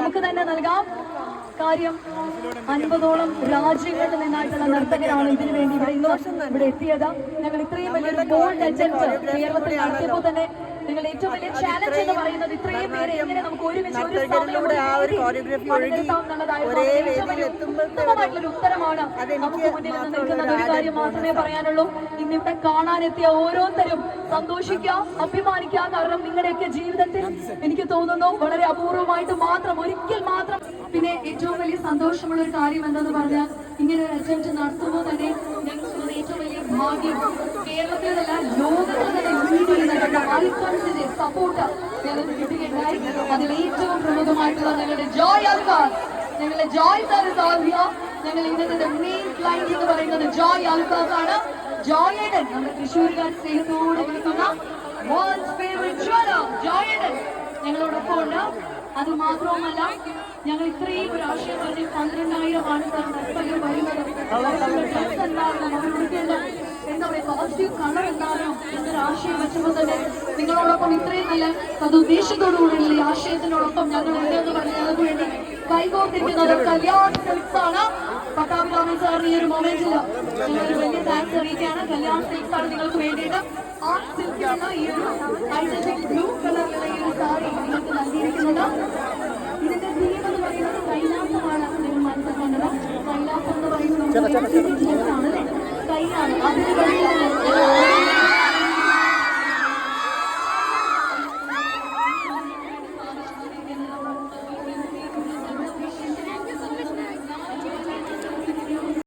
നമുക്ക് തന്നെ നൽകാം. കാര്യം 50ഓളം രാജ്യങ്ങളിൽ നിന്നായിട്ടുള്ള നർത്തകരാണ് ഇതിനു വേണ്ടി ഇവിടെ എത്തിയത്. ഞങ്ങൾ ഇത്രയും വലിയൊരു ബോൾഡ് അറ്റംപ്റ്റ് കേരളത്തിൽ നടത്തിയപ്പോൾ തന്നെ നിങ്ങൾ ഏറ്റവും വലിയ ചാലഞ്ച് എന്ന് പറയുന്നത് ഇത്രയും പേരെ എങ്ങനെ നമുക്ക് ഒരുമിച്ച് ഒരു ഉത്തമമായിട്ടുള്ള ഉത്തരമാണ് നമുക്ക് മുന്നിൽ നിൽക്കുന്നത്. ഒരു കാര്യം മാത്രമേ പറയാനുള്ളൂ, ഇന്നിവിടെ കാണാനെത്തിയ ഓരോരുത്തരും സന്തോഷിക്കുക, അഭിമാനിക്കുക. കാരണം നിങ്ങളുടെയൊക്കെ ജീവിതത്തിൽ എനിക്ക് തോന്നുന്നു വളരെ അപൂർവമായിട്ട് മാത്രം, ഒരിക്കൽ മാത്രം. പിന്നെ ഏറ്റവും വലിയ സന്തോഷമുള്ള ഒരു കാര്യം എന്തെന്ന് പറഞ്ഞാൽ ഇങ്ങനെ ഒരു അറ്റംപ്റ്റ് നടത്തുമ്പോൾ തന്നെ ഞങ്ങൾക്ക് ഏറ്റവും വലിയ ഭാഗ്യം കേരളത്തിലല്ല ലോകത്തിൽ തന്നെ സപ്പോർട്ട് ഞങ്ങൾക്ക് കിട്ടുകയുണ്ടായി. അതിൽ ഏറ്റവും പ്രമുഖമായിട്ടുള്ള ഞങ്ങളുടെ ജോയ് അൽക്കാസ്, ഞങ്ങളുടെ ജോയ് സാറിയ, ഞങ്ങൾ ഇന്നത്തെ മെയിൻ ക്ലൈന്റ് എന്ന് പറയുന്നത് ജോയ് അൽക്കാസ് ആണ്. ജോയേഡൻ നമ്മുടെ തൃശ്ശൂർക്കാർ സ്നേഹത്തോടെ വിളിക്കുന്ന വേൾഡ്സ് ഫേവറേറ്റ് ജ്വല്ലർ ജോയേഡൻ ഞങ്ങളോടൊപ്പം ഉണ്ട്. അത് മാത്രവുമല്ല, ഞങ്ങൾ ഇത്രയും ഒരു ആശയം പറഞ്ഞ് 12,000 ആൾക്കാർ നർത്തകർ വരുന്നത് എന്താ പറയുക പോസിറ്റീവ് കളർ എന്താണോ എന്നൊരു ആശയം വെച്ചപ്പോൾ തന്നെ നിങ്ങളോടൊപ്പം ഇത്രയും നല്ല സതുദ്ദേശത്തോടുകൂടിയുള്ള ഈ ആശയത്തിനോടൊപ്പം ഞങ്ങൾ ഉണ്ടെന്ന് പറഞ്ഞ് ഞങ്ങൾക്ക് വേണ്ടി കൈകോർത്തിരിക്കുന്നത് കല്യാൺ സിൽക്സ് ആണ്. പട്ടാഭിരാമൻ സാറിന് ഈ ഒരു മൊമെന്റിൽ ഞങ്ങളൊരു വലിയ താങ്ക്സ് അറിയിക്കുകയാണ്. കല്യാൺ സിൽക്സ് ആണ് നിങ്ങൾക്ക് വേണ്ടിയിട്ട് ആ സിൽക്കിലുള്ള ഈ ഒരു ഐഡന്റിക് ബ്ലൂ കളറിലുള്ള ഈ ഒരു സാരി നിങ്ങൾക്ക് നൽകിയിരിക്കുന്നത്. ഇതിന്റെ തീം എന്ന് പറയുന്നത് കൈലാസമാണ്. നിങ്ങൾ മനസ്സിലാക്കേണ്ടത് കൈലാസം എന്ന് പറയുന്നത് ആണല്ലേ, കൈയാണ്. അതിന്